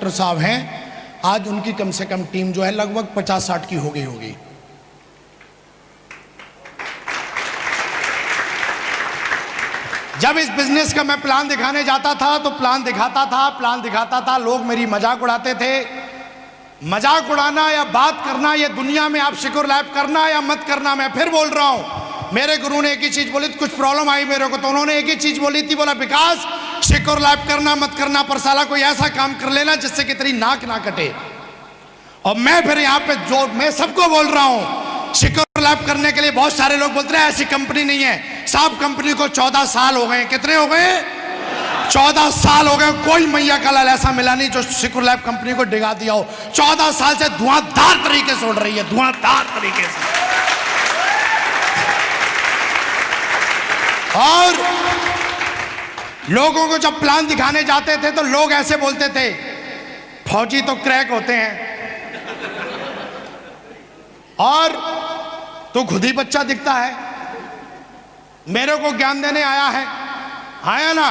Doctor साहब हैं, आज उनकी कम से कम टीम जो है लगभग 50-60 की हो गई होगी। जब इस बिजनेस का मैं प्लान दिखाने जाता था तो प्लान दिखाता था, लोग मेरी मजाक उड़ाते थे। मजाक उड़ाना या बात करना, ये दुनिया में आप शिकुर लैब करना या मत करना, मैं फिर बोल रहा हूं। मेरे गुरु ने एक ही चीज बोली, कुछ प्रॉब्लम आई मेरे को तो उन्होंने एक ही चीज बोली थी, बोला विकास शिकुर लैब करना मत करना, पर साला कोई ऐसा काम कर लेना जिससे कि तेरी नाक ना कटे। और मैं फिर यहाँ पे जो मैं सबको बोल रहा हूं, शिकुर लैब करने के लिए बहुत सारे लोग बोलते हैं ऐसी कंपनी नहीं है साहब। कंपनी को 14 साल हो गए। कितने हो गए? 14 साल हो गए। कोई मैया का लाल ऐसा मिला नहीं जो शिकुर लैब कंपनी को डिगा दिया हो। 14 साल से धुआंधार तरीके से उड़ रही है, धुआंधार तरीके से। और लोगों को जब प्लान दिखाने जाते थे तो लोग ऐसे बोलते थे, फौजी तो क्रैक होते हैं और तो खुद ही बच्चा दिखता है। मेरे को ज्ञान देने आया ना।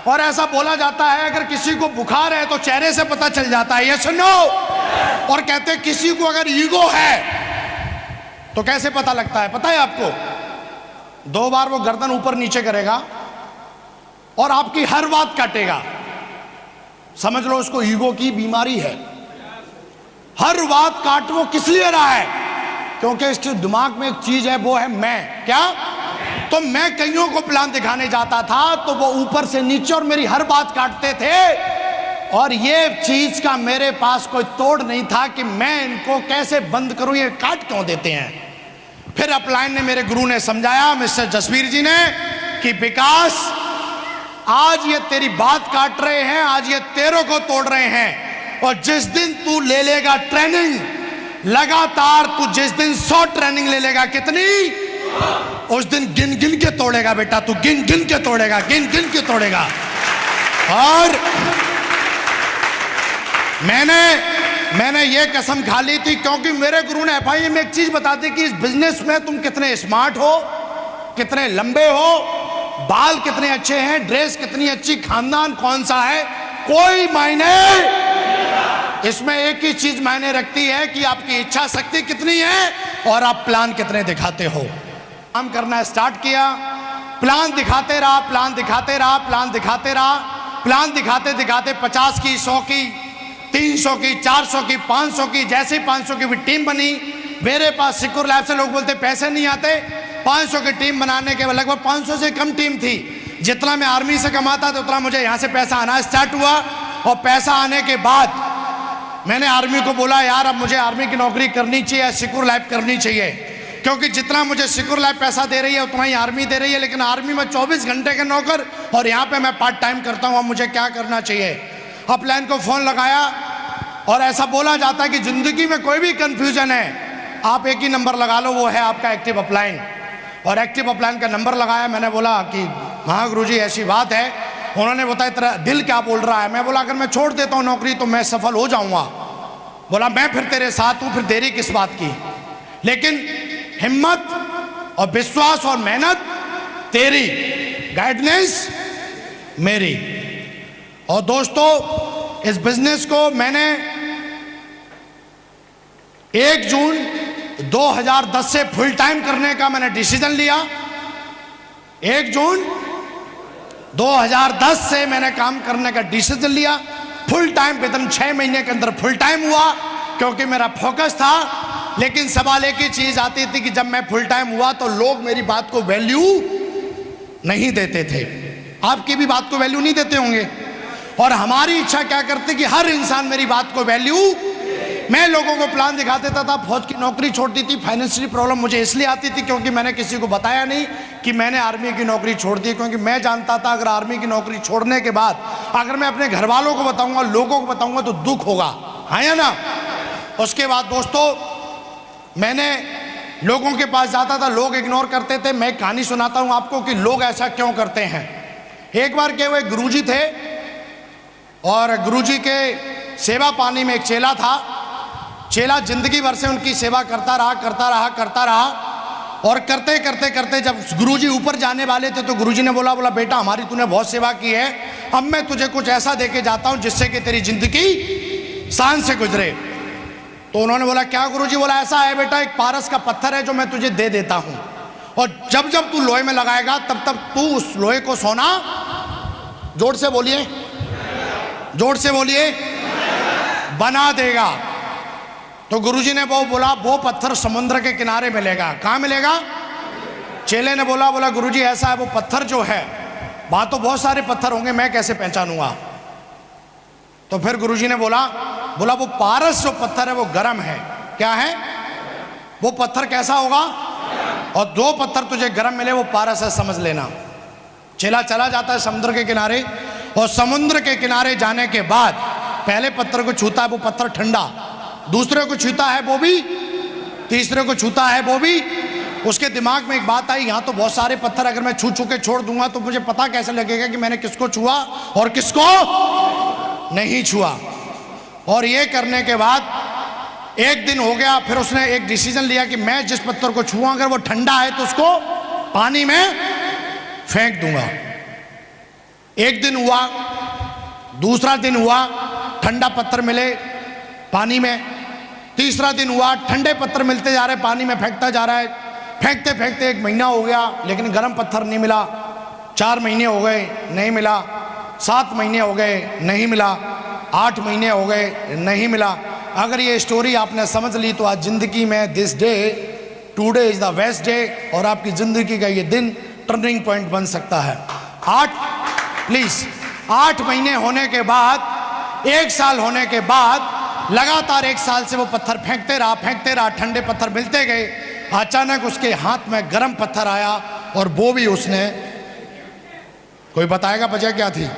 और ऐसा बोला जाता है अगर किसी को बुखार है तो चेहरे से पता चल जाता है, ये सुनो। और कहते हैं किसी को अगर ईगो है तो कैसे पता लगता है पता है आपको? 2 बार वो गर्दन ऊपर नीचे करेगा और आपकी हर बात काटेगा। समझ लो उसको ईगो की बीमारी है। हर बात काट वो किस लिए रहा है? क्योंकि इसके दिमाग में एक चीज है, वो है मैं। क्या? तो मैं कईयों को प्लान दिखाने जाता था तो वो ऊपर से नीचे और मेरी हर बात काटते थे। और ये चीज का मेरे पास कोई तोड़ नहीं था कि मैं इनको कैसे बंद करूं, ये काट क्यों देते हैं। फिर अपलाइन ने, मेरे गुरु ने समझाया, मिस्टर जसवीर जी ने, कि विकास आज ये तेरी बात काट रहे हैं, आज ये तेरों को तोड़ रहे हैं। और जिस दिन तू ले लेगा ट्रेनिंग लगातार, तू जिस दिन 100 ट्रेनिंग ले लेगा, कितनी, उस दिन गिन गिन के तोड़ेगा बेटा, तू गिन गिन के तोड़ेगा, गिन गिन के तोड़ेगा। और मैंने ये कसम खा ली थी क्योंकि मेरे गुरु ने एफआई में एक चीज बता दी कि इस बिजनेस में तुम कितने स्मार्ट हो, कितने लंबे हो, बाल कितने अच्छे हैं, ड्रेस कितनी अच्छी, खानदान कौन सा है, कोई मायने। इसमें एक ही चीज मायने रखती है कि आपकी इच्छा शक्ति कितनी है और आप प्लान कितने दिखाते हो। काम करना स्टार्ट किया, प्लान दिखाते रहा, प्लान दिखाते रहा, प्लान दिखाते रहा, प्लान दिखाते दिखाते 50 की, 100 की, 300 की, 400 की, 500 की, जैसे 500 की भी टीम बनी। मेरे पास शिकुर लैब से लोग बोलते पैसे नहीं आते। 500 की टीम बनाने के बाद लगभग 500 से कम टीम थी। जितना मैं आर्मी से कमाता था उतना मुझे यहाँ से पैसा आना स्टार्ट हुआ। और पैसा आने के बाद मैंने आर्मी को बोला, यार अब मुझे आर्मी की नौकरी करनी चाहिए, शिकुर लैब करनी चाहिए, क्योंकि जितना मुझे शिकुर लैब पैसा दे रही है उतना ही आर्मी दे रही है। लेकिन आर्मी में 24 घंटे के नौकर और यहाँ पे मैं पार्ट टाइम करता हूँ, अब मुझे क्या करना चाहिए। अपलाइन को फोन लगाया और ऐसा बोला जाता है कि जिंदगी में कोई भी कंफ्यूजन है आप एक ही नंबर लगा लो, वो है आपका एक्टिव अपलाइन। और एक्टिव अपलाइन का नंबर लगाया। मैंने बोला कि महागुरु जी ऐसी बात है। उन्होंने बताया तेरा दिल क्या बोल रहा है। मैं बोला अगर मैं छोड़ देता हूँ नौकरी तो मैं सफल हो जाऊंगा। बोला मैं फिर तेरे साथ हूँ, फिर देरी किस बात की, लेकिन हिम्मत और विश्वास और मेहनत तेरी, गाइडेंस मेरी। और दोस्तों इस बिजनेस को मैंने 1 जून 2010 से फुल टाइम करने का मैंने डिसीजन लिया। 1 जून 2010 से मैंने काम करने का डिसीजन लिया। फुल टाइम विदिन 6 महीने के अंदर फुल टाइम हुआ क्योंकि मेरा फोकस था। लेकिन सवाल एक ही चीज आती थी कि जब मैं फुल टाइम हुआ तो लोग मेरी बात को वैल्यू नहीं देते थे। आपकी भी बात को वैल्यू नहीं देते होंगे। और हमारी इच्छा क्या करती कि हर इंसान मेरी बात को वैल्यू। मैं लोगों को प्लान दिखा देता था, फौज की नौकरी छोड़ दी थी। फाइनेंशियली प्रॉब्लम मुझे इसलिए आती थी क्योंकि मैंने किसी को बताया नहीं कि मैंने आर्मी की नौकरी छोड़ दी, क्योंकि मैं जानता था अगर आर्मी की नौकरी छोड़ने के बाद अगर मैं अपने घर वालों को बताऊंगा, लोगों को बताऊंगा तो दुख होगा, हाँ या ना। उसके बाद दोस्तों मैंने लोगों के पास जाता था, लोग इग्नोर करते थे। मैं कहानी सुनाता हूं आपको कि लोग ऐसा क्यों करते हैं। एक बार के वो एक गुरुजी थे और गुरुजी के सेवा पानी में एक चेला था। चेला जिंदगी भर से उनकी सेवा करता रहा। और करते करते करते जब गुरुजी ऊपर जाने वाले थे तो गुरुजी ने बोला बेटा हमारी तूने बहुत सेवा की है, अब मैं तुझे कुछ ऐसा देके जाता हूं जिससे कि तेरी जिंदगी शान से गुजरे। तो उन्होंने बोला क्या गुरुजी? बोला ऐसा है बेटा, एक पारस का पत्थर है जो मैं तुझे दे देता हूं, और जब जब तू लोहे में लगाएगा तब तब तू उस लोहे को सोना, जोर से बोलिए, जोर से बोलिए, बना देगा। तो गुरुजी ने वो बोला वो पत्थर समुद्र के किनारे मिलेगा। कहाँ मिलेगा? चेले ने बोला गुरुजी ऐसा है, वो पत्थर जो है, वहां तो बहुत सारे पत्थर होंगे, मैं कैसे पहचानूंगा? तो फिर गुरुजी ने बोला वो पारस जो पत्थर है वो गर्म है। क्या है वो पत्थर? कैसा होगा? और दो पत्थर तुझे गर्म मिले वो पारस है, समझ लेना। चेला चला जाता है समुद्र के किनारे, और समुद्र के किनारे जाने के बाद पहले पत्थर को छूता है, वो पत्थर ठंडा, दूसरे को छूता है वो भी, तीसरे को छूता है वो भी। उसके दिमाग में एक बात आई, यहाँ तो बहुत सारे पत्थर अगर मैं छू के छोड़ दूंगा तो मुझे पता कैसे लगेगा कि मैंने किसको छुआ और किसको नहीं छुआ। और ये करने के बाद एक दिन हो गया, फिर उसने एक डिसीजन लिया कि मैं जिस पत्थर को छुआ अगर वो ठंडा है तो उसको पानी में फेंक दूंगा। एक दिन हुआ, दूसरा दिन हुआ, ठंडा पत्थर मिले पानी में, तीसरा दिन हुआ, ठंडे पत्थर मिलते जा रहे, पानी में फेंकता जा रहा है, फेंकते फेंकते 1 महीना हो गया लेकिन गर्म पत्थर नहीं मिला। 4 महीने हो गए नहीं मिला, 7 महीने हो गए नहीं मिला, 8 महीने हो गए नहीं मिला। अगर ये स्टोरी आपने समझ ली तो आज जिंदगी में this day, today is the best day, और आपकी जिंदगी का ये दिन टर्निंग पॉइंट बन सकता है। 8 महीने होने के बाद, 1 साल होने के बाद, लगातार 1 साल से वो पत्थर फेंकते रहा, ठंडे पत्थर मिलते गए। अचानक उसके हाथ में गर्म पत्थर आया और वो भी उसने, कोई बताएगा वजह क्या थी?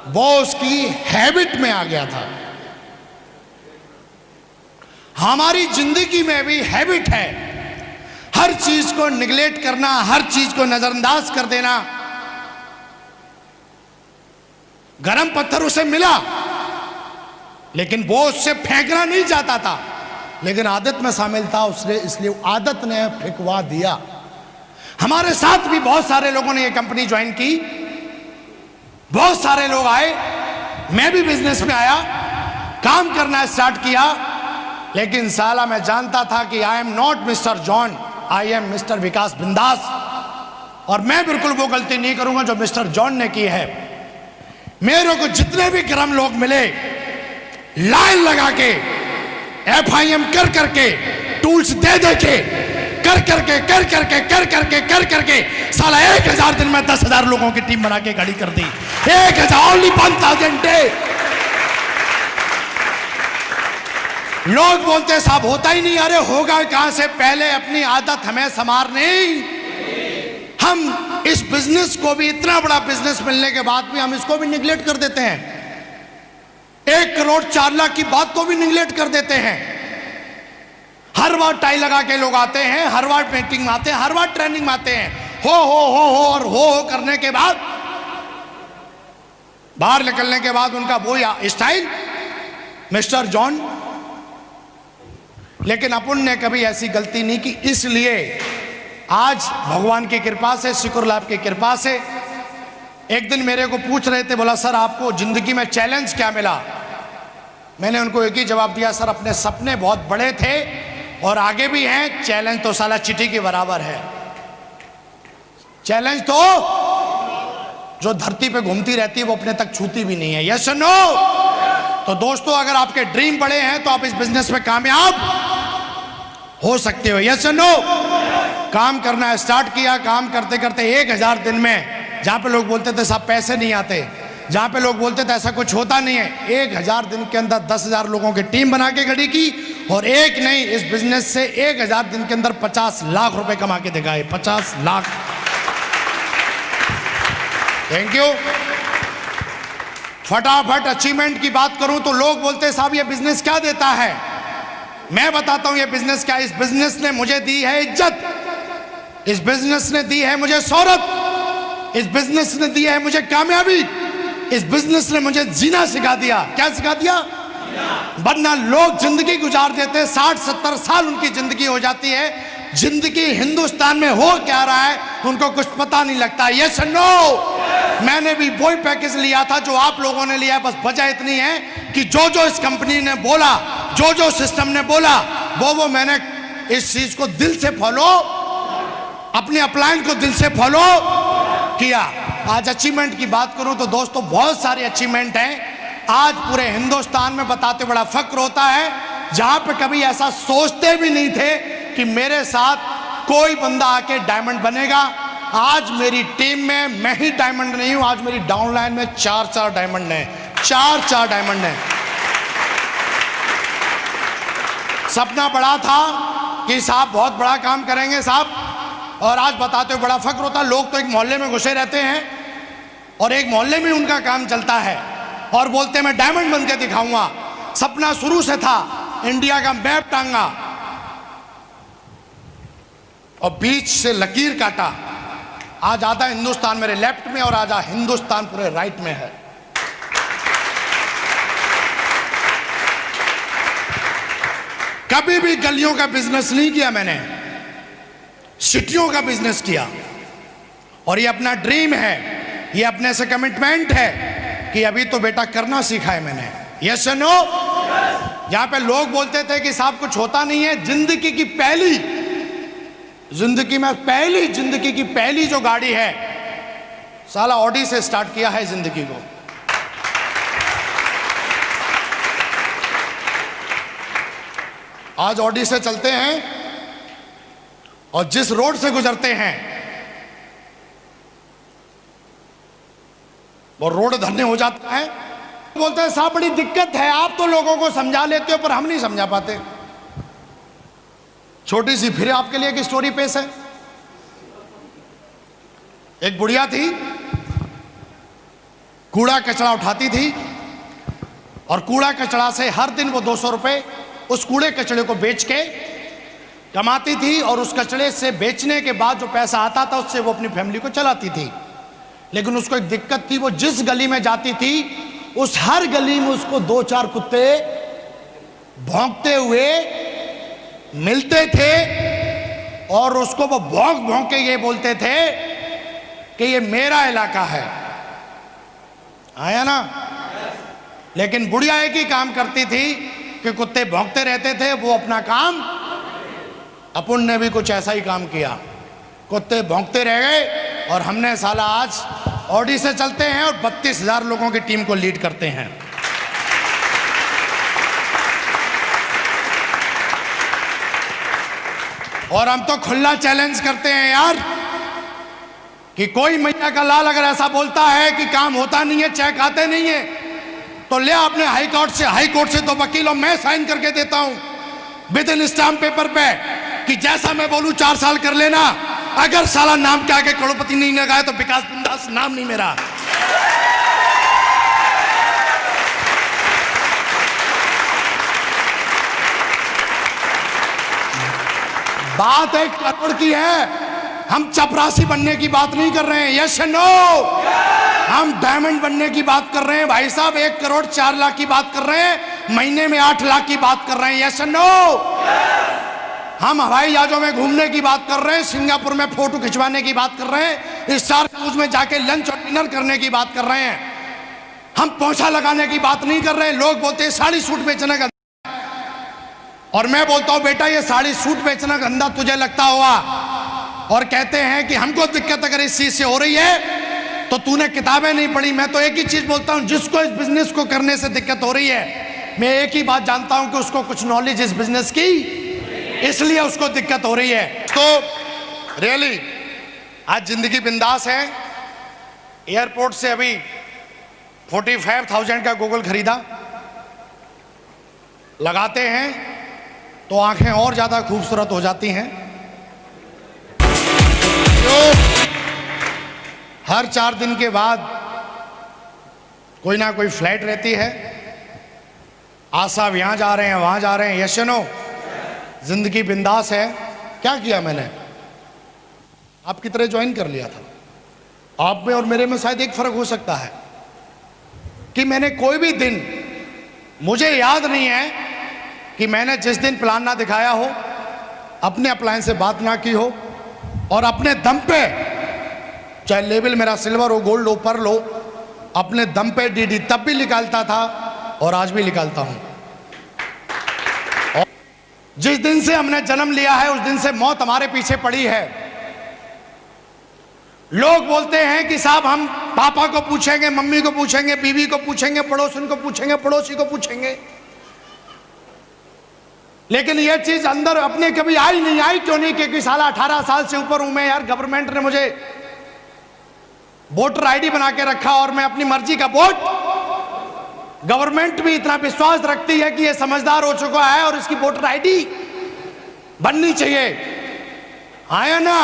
वो उसकी हैबिट में आ गया था। हमारी जिंदगी में भी हैबिट है, हर चीज को निगलेक्ट करना, हर चीज को नजरअंदाज कर देना। गरम पत्थर उसे मिला लेकिन वो उससे फेंकना नहीं चाहता था, लेकिन आदत में शामिल था उसने, इसलिए आदत ने फेंकवा दिया। हमारे साथ भी बहुत सारे लोगों ने ये कंपनी ज्वाइन की, बहुत सारे लोग आए, मैं भी बिजनेस में आया, काम करना स्टार्ट किया, लेकिन साला मैं जानता था कि I am not Mister John, I am Mister Vikas Bindaas, और मैं बिल्कुल वो गलती नहीं करूंगा जो मिस्टर जॉन ने की है। मेरे को जितने भी गर्म लोग मिले, लाइन लगा के, FIM कर करके, टूल्स दे के, कर करके साला 1000 दिन में 10,000 लोगों की टीम बना के खड़ी कर दी। 1000 डे। लोग बोलते साहब होता ही नहीं, अरे होगा कहां से? पहले अपनी आदत हमें संवारनी। हम इस बिजनेस को भी, इतना बड़ा बिजनेस मिलने के बाद भी हम इसको भी निगलेक्ट कर देते हैं। 1 करोड़ 4 लाख की बात को भी निगलेक्ट कर देते हैं। हर बार टाई लगा के लोग आते हैं, हर बार मीटिंग में आते हैं, हर बार ट्रेनिंग में आते हैं, हो और हो करने के बाद बाहर निकलने के बाद उनका वो स्टाइल मिस्टर जॉन। लेकिन अपन ने कभी ऐसी गलती नहीं की, इसलिए आज भगवान की कृपा से, शुक्र लाभ की कृपा से, एक दिन मेरे को पूछ रहे थे, बोला सर आपको जिंदगी में चैलेंज क्या मिला? मैंने उनको एक ही जवाब दिया, सर अपने सपने बहुत बड़े थे और आगे भी हैं, चैलेंज तो साला चींटी के बराबर है। चैलेंज तो जो धरती पे घूमती रहती है वो अपने तक छूती भी नहीं है। यस और नो? तो दोस्तों अगर आपके ड्रीम बड़े हैं तो आप इस बिजनेस में कामयाब हो सकते हो। यस और नो? काम करना स्टार्ट किया, काम करते करते 1000 दिन में, जहां पे लोग बोलते थे साहब पैसे नहीं आते, जहां पे लोग बोलते थे ऐसा कुछ होता नहीं है, 1000 दिन के अंदर 10,000 लोगों की टीम बना के खड़ी की, और एक नहीं, इस बिजनेस से 1000 दिन के अंदर 50 लाख रुपए कमा के दिखाए। 50 लाख। Thank you. फटाफट अचीवमेंट की बात करूं तो लोग बोलते हैं साहब ये बिजनेस क्या देता है? मैं बताता हूं ये बिजनेस क्या है। इस बिजनेस ने मुझे दी है इज्जत, इस बिजनेस ने दी है मुझे शोहरत, इस बिजनेस ने दी है मुझे कामयाबी, इस बिजनेस ने मुझे जीना सिखा दिया। क्या सिखा दिया? वरना लोग जिंदगी गुजार देते हैं, 60-70 साल उनकी जिंदगी हो जाती है, जिंदगी हिंदुस्तान में हो क्या रहा है उनको कुछ पता नहीं लगता। यस नो, मैंने भी वही पैकेज लिया था जो आप लोगों ने लिया है। बस वजह इतनी है कि जो जो इस कंपनी ने बोला, जो जो सिस्टम ने बोला, वो मैंने इस चीज को दिल से फॉलो, अपने अपलाइन को दिल से फॉलो किया। आज अचीवमेंट की बात करूं तो दोस्तों बहुत सारे अचीवमेंट हैं। आज पूरे हिंदुस्तान में बताते बड़ा फक्र होता है, जहां पे कभी ऐसा सोचते भी नहीं थे कि मेरे साथ कोई बंदा आके डायमंड बनेगा। आज मेरी टीम में मैं ही डायमंड नहीं हूं, आज मेरी डाउनलाइन में 4 डायमंड हैं, 4 डायमंड हैं। सपना बड़ा था कि साहब बहुत बड़ा काम करेंगे साहब, और आज बताते हुए बड़ा फक्र होता। लोग तो एक मोहल्ले में घुसे रहते हैं और एक मोहल्ले में उनका काम चलता है और बोलते हैं मैं डायमंड बन के दिखाऊंगा। सपना शुरू से था, इंडिया का मैप टांगा और बीच से लकीर काटा। आज आधा हिंदुस्तान मेरे लेफ्ट में और आधा हिंदुस्तान पूरे राइट में है। कभी भी गलियों का बिजनेस नहीं किया मैंने, सिटियों का बिजनेस किया। और ये अपना ड्रीम है, ये अपने से कमिटमेंट है कि अभी तो बेटा करना सीखा है मैंने। यस नो, यहां पे लोग बोलते थे कि साहब कुछ होता नहीं है। जिंदगी की पहली, जिंदगी में पहली, जिंदगी की पहली जो गाड़ी है साला ऑडी से स्टार्ट किया है जिंदगी को। आज ऑडी से चलते हैं और जिस रोड से गुजरते हैं वो रोड धन्य हो जाता है। बोलते हैं साहब बड़ी दिक्कत है, आप तो लोगों को समझा लेते हो पर हम नहीं समझा पाते। छोटी सी फिर आपके लिए एक स्टोरी पेश है। एक बुढ़िया थी, कूड़ा कचरा उठाती थी और कूड़ा कचरा से हर दिन वो 200 रुपए उस कूड़े कचड़े को बेच के कमाती थी और उस कचड़े से बेचने के बाद जो पैसा आता था उससे वो अपनी फैमिली को चलाती थी। लेकिन उसको एक दिक्कत थी, वो जिस गली में जाती थी उस हर गली में उसको 2-4 कुत्ते भौंकते हुए मिलते थे और उसको वो भौंक भौंक के ये बोलते थे कि ये मेरा इलाका है। आया ना? लेकिन बुढ़िया एक ही काम करती थी कि कुत्ते भौंकते रहते थे, वो अपना काम। अपन ने भी कुछ ऐसा ही काम किया, कुत्ते भौंकते रह गए और हमने साला आज ऑडी से चलते हैं और 32,000 लोगों की टीम को लीड करते हैं। और हम तो खुला चैलेंज करते हैं यार कि कोई मैया का लाल अगर ऐसा बोलता है कि काम होता नहीं है, चेक आते नहीं है, तो ले अपने हाई कोर्ट से तो वकीलों मैं साइन करके देता हूं विद इन स्टाम्प पेपर पे कि जैसा मैं बोलूं 4 साल कर लेना। अगर साला नाम के आगे करोड़पति नहीं लगाया तो विकास बिंदास नाम नहीं मेरा। बात 1 करोड़ की है, हम चपरासी बनने की बात नहीं कर रहे हैं। यस नो, हम डायमंड बनने की बात कर रहे हैं भाई साहब। 1 करोड़ 4 लाख की बात कर रहे हैं, महीने में 8 लाख की बात कर रहे हैं। यस नो, हम हवाई जहाजों में घूमने की बात कर रहे हैं, सिंगापुर में फोटो खिंचवाने की बात कर रहे हैं, स्टार क्रूज में जाके लंच और डिनर करने की बात कर रहे हैं। हम पोछा लगाने की बात नहीं कर रहे हैं। लोग बोलते हैं साड़ी सूट बेचने का, और मैं बोलता हूं बेटा ये साड़ी सूट बेचना गंदा तुझे लगता होगा, और कहते हैं कि हमको दिक्कत अगर इस चीज से हो रही है तो तूने किताबें नहीं पढ़ी। मैं तो एक ही चीज बोलता हूं, जिसको इस बिजनेस को करने से दिक्कत हो रही है, मैं एक ही बात जानता हूं कि उसको कुछ नॉलेज इस बिजनेस की, इसलिए उसको दिक्कत हो रही है। तो रियली आज जिंदगी बिंदास है। एयरपोर्ट से अभी 45,000 का गूगल खरीदा, लगाते हैं तो आंखें और ज्यादा खूबसूरत हो जाती हैं। तो हर 4 दिन के बाद कोई ना कोई फ्लाइट रहती है। आज साहब यहां जा रहे हैं, वहां जा रहे हैं। यस नो, जिंदगी बिंदास है। क्या किया मैंने? आपकी तरह ज्वाइन कर लिया था। आप में और मेरे में शायद एक फर्क हो सकता है कि मैंने कोई भी दिन, मुझे याद नहीं है कि मैंने जिस दिन प्लान ना दिखाया हो, अपने अप्लायंस से बात ना की हो और अपने दम पे, चाहे लेवल मेरा सिल्वर हो, गोल्ड हो, पर्ल हो, अपने दम पे डीडी तब भी निकालता था और आज भी निकालता हूं। और जिस दिन से हमने जन्म लिया है उस दिन से मौत हमारे पीछे पड़ी है। लोग बोलते हैं कि साहब हम पापा को पूछेंगे, मम्मी को पूछेंगे, बीवी को पूछेंगे, पड़ोसन को पूछेंगे, पड़ोसी को पूछेंगे, लेकिन यह चीज अंदर अपने कभी आई नहीं। आई क्यों नहीं? क्योंकि साला 18 साल से ऊपर हूं मैं यार। गवर्नमेंट ने मुझे वोटर आईडी बना के रखा और मैं अपनी मर्जी का वोट, गवर्नमेंट भी इतना विश्वास रखती है कि यह समझदार हो चुका है और इसकी वोटर आईडी बननी चाहिए, आया ना।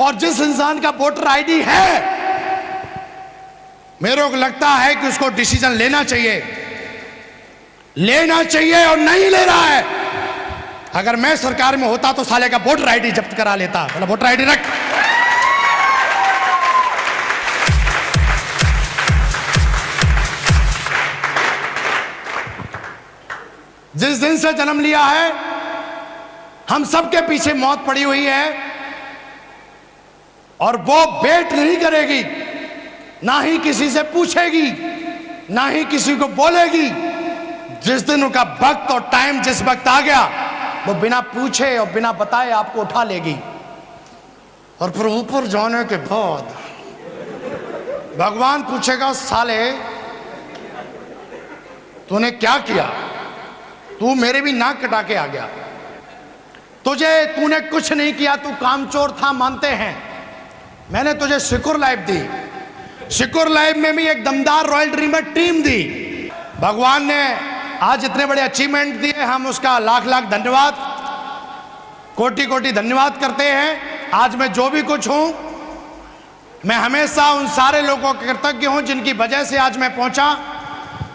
और जिस इंसान का वोटर आईडी है, मेरे को लगता है कि उसको डिसीजन लेना चाहिए, लेना चाहिए और नहीं ले रहा है। अगर मैं सरकार में होता तो साले का वोटर आईडी जब्त करा लेता। बोला वोटर आईडी रख। जिस दिन से जन्म लिया है हम सबके पीछे मौत पड़ी हुई है और वो वेट नहीं करेगी, ना ही किसी से पूछेगी, ना ही किसी को बोलेगी। जिस दिन उनका वक्त और टाइम जिस वक्त आ गया, वो बिना पूछे और बिना बताए आपको उठा लेगी। और फिर ऊपर जाने के बाद भगवान पूछेगा, साले तूने क्या किया? तू मेरे भी नाक कटा के आ गया। तूने कुछ नहीं किया, तू कामचोर था, मानते हैं। मैंने तुझे सिक्योर लाइफ दी, सिक्योर लाइफ में भी एक दमदार रॉयल ड्रीमर टीम दी। भगवान ने आज इतने बड़े अचीवमेंट दिए, हम उसका लाख लाख धन्यवाद, कोटि कोटि धन्यवाद करते हैं। आज मैं जो भी कुछ हूं, मैं हमेशा उन सारे लोगों के कृतज्ञ हूं जिनकी वजह से आज मैं पहुंचा।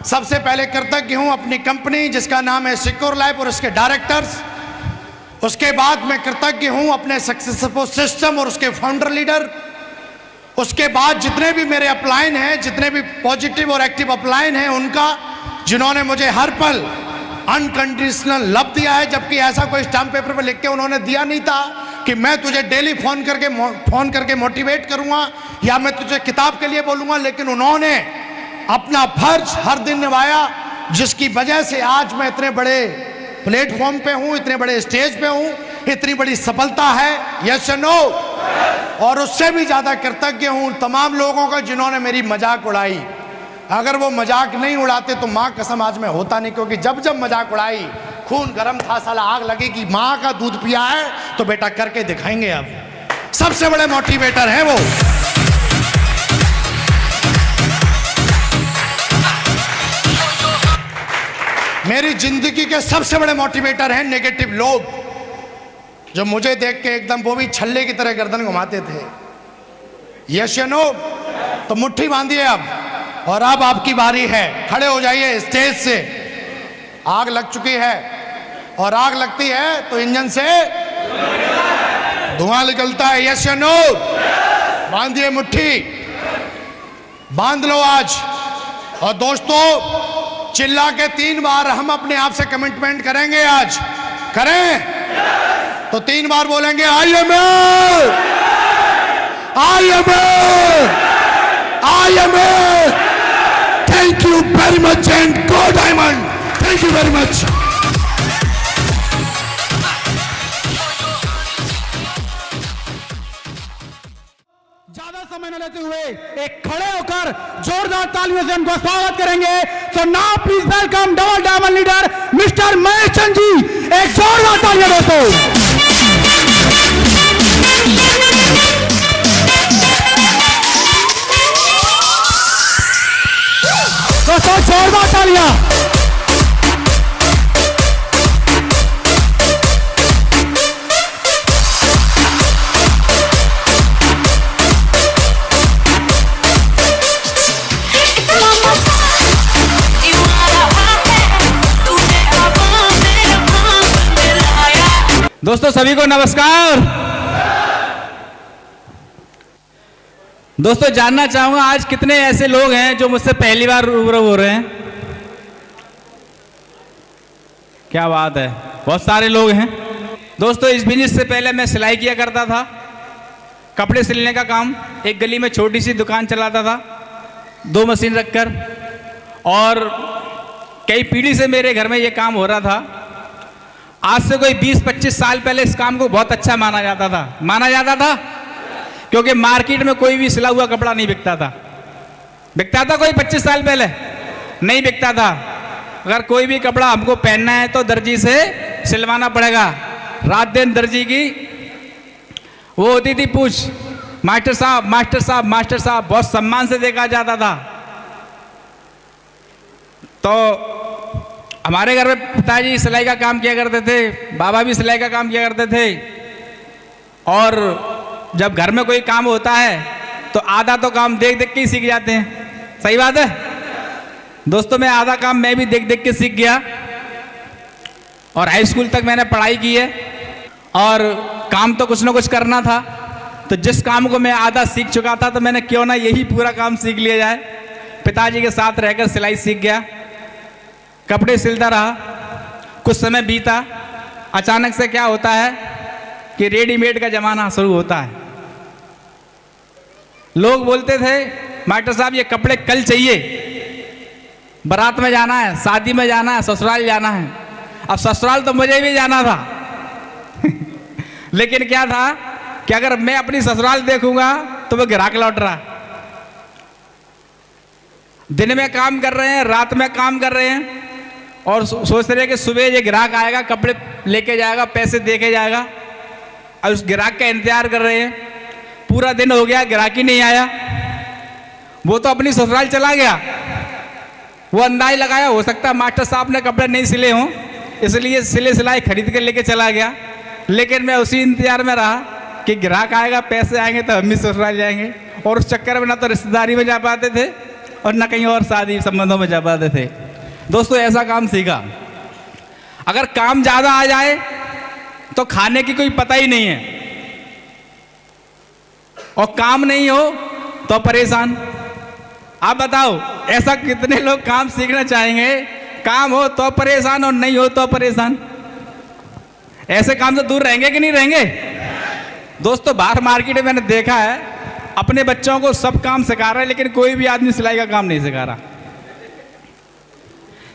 सबसे पहले कृतज्ञ हूं अपनी कंपनी जिसका नाम है सिक्योर लाइफ और उसके डायरेक्टर्स। उसके बाद मैं कृतज्ञ हूं अपने सक्सेसफुल सिस्टम और उसके फाउंडर लीडर। उसके बाद जितने भी मेरे अपलाइन हैं, जितने भी पॉजिटिव और एक्टिव अपलाइन हैं उनका, जिन्होंने मुझे हर पल अनकंडीशनल लव दिया है, जबकि ऐसा कोई स्टाम्प पेपर पर लिख के उन्होंने दिया नहीं था कि मैं तुझे डेली फोन करके मोटिवेट करूंगा या मैं तुझे किताब के लिए बोलूंगा। लेकिन उन्होंने अपना फर्ज हर दिन निभाया, जिसकी वजह से आज मैं इतने बड़े प्लेटफॉर्म पे हूं, इतने बड़े स्टेज पे हूं, इतनी बड़ी सफलता है। यस या नो? और उससे भी ज्यादा कृतज्ञ हूं तमाम लोगों का जिन्होंने मेरी मजाक उड़ाई। अगर वो मजाक नहीं उड़ाते तो मां कसम आज मैं होता नहीं, क्योंकि जब जब मजाक उड़ाई खून गर्म था, साला आग लगी कि मां का दूध पिया है तो बेटा करके दिखाएंगे। अब सबसे बड़े मोटिवेटर हैं वो। मेरी जिंदगी के सबसे बड़े मोटिवेटर हैं नेगेटिव लोग, जो मुझे देख के एकदम वो भी छल्ले की तरह गर्दन घुमाते थे। यस या नो? तो मुट्ठी बांधिए अब, और अब आपकी बारी है। खड़े हो जाइए स्टेज से। आग लग चुकी है और आग लगती है तो इंजन से धुआं निकलता है। यस या नो? बांधिए मुट्ठी, बांध लो आज। और दोस्तों चिल्ला के 3 बार हम अपने आप से कमिटमेंट करेंगे। आज करें तो 3 बार बोलेंगे, I am thank you very much and go diamond. Thank you very much. ज्यादा समय न लेते हुए एक खड़े होकर जोरदार तालियों से उनको स्वागत करेंगे। So now please welcome double diamond leader Mister Mahesh Chand ji. एक जोरदार तालियां दोस्तों। दोस्तों जोरदार तालियां। दोस्तों सभी को नमस्कार। दोस्तों जानना चाहूंगा आज कितने ऐसे लोग हैं जो मुझसे पहली बार रूबरू हो रहे हैं? क्या बात है, बहुत सारे लोग हैं। दोस्तों इस बिजनेस से पहले मैं सिलाई किया करता था, कपड़े सिलने का काम। एक गली में छोटी सी दुकान चलाता था, 2 मशीन रखकर, और कई पीढ़ी से मेरे घर में ये काम हो रहा था। आज से कोई 20-25 साल पहले इस काम को बहुत अच्छा माना जाता था, क्योंकि मार्केट में कोई भी सिला हुआ कपड़ा नहीं बिकता था कोई 25 साल पहले नहीं बिकता था। अगर कोई भी कपड़ा हमको पहनना है तो दर्जी से सिलवाना पड़ेगा। रात दिन दर्जी की वो होती थी पूछ, मास्टर साहब, बहुत सम्मान से देखा जाता था। तो हमारे घर में पिताजी सिलाई का काम किया करते थे, बाबा भी सिलाई का काम किया करते थे। और जब घर में कोई काम होता है तो आधा तो काम देख देख के ही सीख जाते हैं। सही बात है दोस्तों, मैं आधा काम मैं भी देख देख के सीख गया। और हाई स्कूल तक मैंने पढ़ाई की है, और काम तो कुछ ना कुछ करना था। तो जिस काम को मैं आधा सीख चुका था, तो मैंने क्यों ना यही पूरा काम सीख लिया जाए। पिताजी के साथ रहकर सिलाई सीख गया, कपड़े सिलता रहा। कुछ समय बीता, अचानक से क्या होता है कि रेडीमेड का ज़माना शुरू होता है। लोग बोलते थे, मास्टर साहब ये कपड़े कल चाहिए, बारात में जाना है, शादी में जाना है, ससुराल जाना है। अब ससुराल तो मुझे भी जाना था लेकिन क्या था कि अगर मैं अपनी ससुराल देखूंगा तो वो ग्राहक लौट रहा। दिन में काम कर रहे हैं, रात में काम कर रहे हैं, और सोच रहे हैं कि सुबह ये ग्राहक आएगा, कपड़े लेके जाएगा, पैसे दे के जाएगा। और उस ग्राहक का इंतजार कर रहे हैं। पूरा दिन हो गया, ग्राहक ही नहीं आया। वो तो अपनी ससुराल चला गया। वो अंदाज लगाया, हो सकता है मास्टर साहब ने कपड़े नहीं सिले हों, इसलिए सिले सिलाई खरीद कर लेके चला गया। लेकिन मैं उसी इंतजार में रहा कि ग्राहक आएगा, पैसे आएंगे तो हम भी ससुराल जाएंगे। और उस चक्कर में ना तो रिश्तेदारी में जा पाते थे और ना कहीं और शादी संबंधों में जा पाते थे। दोस्तों ऐसा काम सीखा। अगर काम ज़्यादा आ जाए तो खाने की कोई पता ही नहीं है, और काम नहीं हो तो परेशान। आप बताओ, ऐसा कितने लोग काम सीखना चाहेंगे? काम हो तो परेशान और नहीं हो तो परेशान। ऐसे काम से दूर रहेंगे कि नहीं रहेंगे? दोस्तों बाहर मार्केट में मैंने देखा है, अपने बच्चों को सब काम सिखा रहा है, लेकिन कोई भी आदमी सिलाई का काम नहीं सिखा रहा।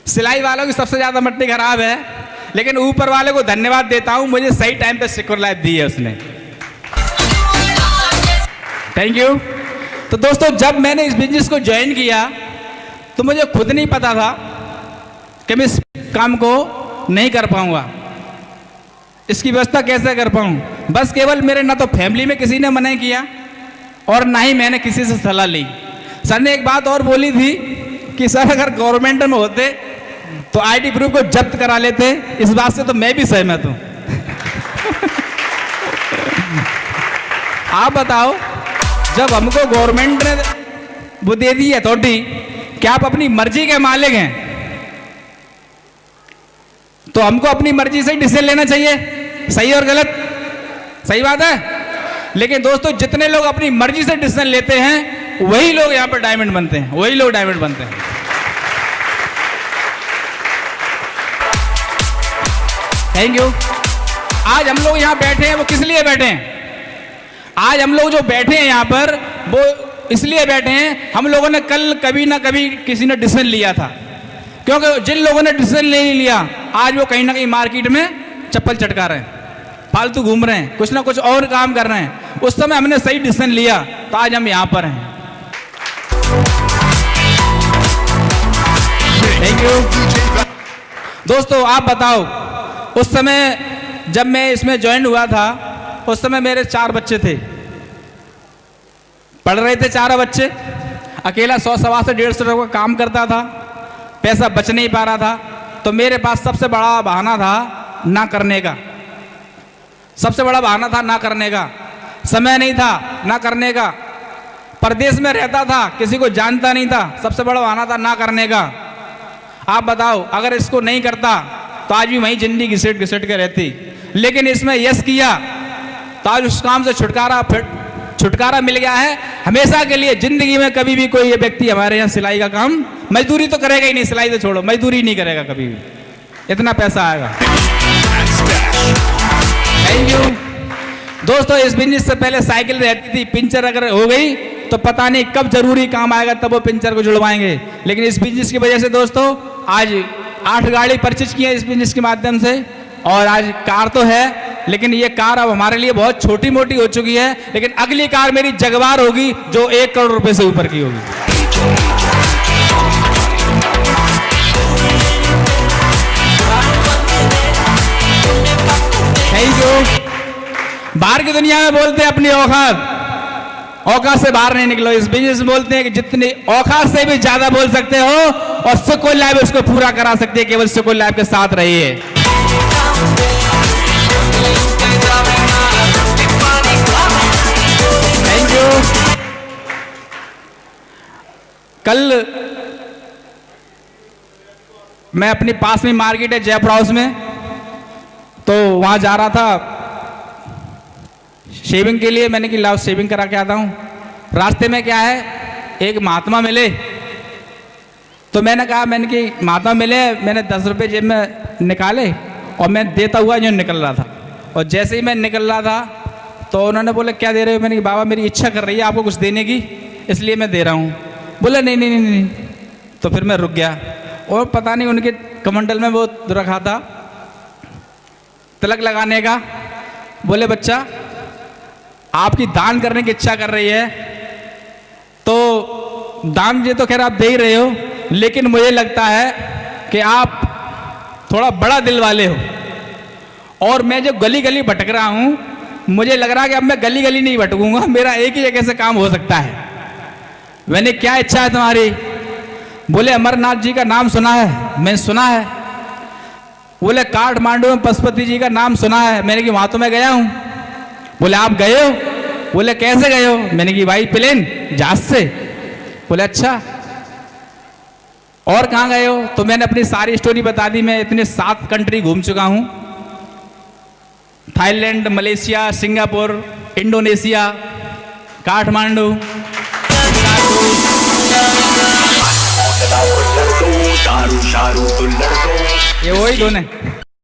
सिलाई वालों की सबसे ज्यादा मट्टी खराब है, लेकिन ऊपर वाले को धन्यवाद देता हूं, मुझे सही टाइम पे सिक्योर लाइफ दी है उसने। Thank you. तो दोस्तों जब मैंने इस बिजनेस को ज्वाइन किया तो मुझे खुद नहीं पता था कि मैं इस काम को नहीं कर पाऊंगा, इसकी व्यवस्था कैसे कर पाऊं। बस केवल मेरे ना तो फैमिली में किसी ने मना किया और ना ही मैंने किसी से सलाह ली। सर ने एक बात और बोली थी कि सर अगर गवर्नमेंट में होते तो आईटी ग्रुप को जब्त करा लेते। इस बात से तो मैं भी सहमत हूं। आप बताओ, जब हमको गवर्नमेंट ने वो दे दी अथॉरिटी कि आप अपनी मर्जी के मालिक हैं, तो हमको अपनी मर्जी से डिसीजन लेना चाहिए। सही और गलत, सही बात है। लेकिन दोस्तों जितने लोग अपनी मर्जी से डिसीजन लेते हैं वही लोग यहां पर डायमंड बनते हैं, वही लोग डायमंड बनते हैं। Thank you. आज हम लोग यहां बैठे हैं, वो किस लिए बैठे हैं? आज हम लोग जो बैठे हैं यहां पर, वो इसलिए बैठे हैं, हम लोगों ने कल कभी ना कभी किसी ने डिसीजन लिया था। क्योंकि जिन लोगों ने डिसीजन नहीं लिया, आज वो कहीं ना कहीं मार्केट में चप्पल चटका रहे हैं, फालतू घूम रहे हैं, कुछ ना कुछ और काम कर रहे हैं। उस समय हमने सही डिसीजन लिया तो आज हम यहां पर हैं। Thank you. दोस्तों आप बताओ, उस समय जब मैं इसमें ज्वाइन हुआ था, उस समय मेरे 4 बच्चे थे, पढ़ रहे थे 4 बच्चे। अकेला 100 सवा से 150 रुपये का काम करता था, पैसा बच नहीं पा रहा था। तो मेरे पास सबसे बड़ा बहाना था ना करने का, सबसे बड़ा बहाना था ना करने का। समय नहीं था ना करने का, परदेश में रहता था, किसी को जानता नहीं था, सबसे बड़ा बहाना था ना करने का। आप बताओ, अगर इसको नहीं करता तो आज भी वहीं जिंदगी घिसट घिसट के रहती। लेकिन इसमें यस किया तो आज उस काम से छुटकारा मिल गया है हमेशा के लिए। जिंदगी में कभी भी कोई ये व्यक्ति हमारे यहाँ सिलाई का काम, मजदूरी तो करेगा ही नहीं, सिलाई तो छोड़ो, मजदूरी नहीं करेगा कभी भी, इतना पैसा आएगा। Thank you. दोस्तों, इस बिजनेस से पहले साइकिल रहती थी, पंचर अगर हो गई तो पता नहीं कब जरूरी काम आएगा, तब वो पंचर को जुड़वाएंगे। लेकिन इस बिजनेस की वजह से दोस्तों आज 8 गाड़ी परचेज की है इस बिजनेस के माध्यम से, और आज कार तो है, लेकिन ये कार अब हमारे लिए बहुत छोटी मोटी हो चुकी है। लेकिन अगली कार मेरी जगवार होगी जो 1 करोड़ रुपए से ऊपर की होगी। Thank you. बाहर की दुनिया में बोलते हैं अपनी औकात से बाहर नहीं निकलो। इस बिजनेस में बोलते हैं कि जितनी औकात से भी ज्यादा बोल सकते हो और सुकून लाइफ उसको पूरा करा सकते हैं। केवल सुकून लाइफ के साथ रहिए। Thank you. कल मैं अपनी पास में मार्केट है जयपुर हाउस में, तो वहां जा रहा था शेविंग के लिए। मैंने कि लाओ शेविंग करा के आता हूँ। रास्ते में क्या है, एक महात्मा मिले, तो मैंने कहा, मैंने कि महात्मा मिले, मैंने 10 रुपये जेब में निकाले और मैं देता हुआ जो निकल रहा था, और जैसे ही मैं निकल रहा था तो उन्होंने बोले क्या दे रहे हो? मैंने कि बाबा मेरी इच्छा कर रही है आपको कुछ देने की, इसलिए मैं दे रहा हूँ। बोले नहीं नहीं नहीं नहीं। तो फिर मैं रुक गया, और पता नहीं उनके कमंडल में वो रखा था तिलक लगाने का। बोले बच्चा आपकी दान करने की इच्छा कर रही है, तो दान ये तो खैर आप दे ही रहे हो, लेकिन मुझे लगता है कि आप थोड़ा बड़ा दिल वाले हो, और मैं जो गली गली भटक रहा हूं, मुझे लग रहा है कि अब मैं गली गली नहीं भटकूंगा, मेरा एक ही जगह से काम हो सकता है। मैंने क्या इच्छा है तुम्हारी? बोले अमरनाथ जी का नाम सुना है? मैं सुना है। बोले काठमांडू में पशुपति जी का नाम सुना है? मैंने कि वहां तो मैं गया हूं। बोले आप गए हो? बोले कैसे गए हो? मैंने कि भाई प्लेन, जहाज से। बोले अच्छा, और कहाँ गए हो? तो मैंने अपनी सारी स्टोरी बता दी। मैं इतने 7 कंट्री घूम चुका हूं, Thailand, Malaysia, Singapore, Indonesia, Kathmandu. ये वही दोनों।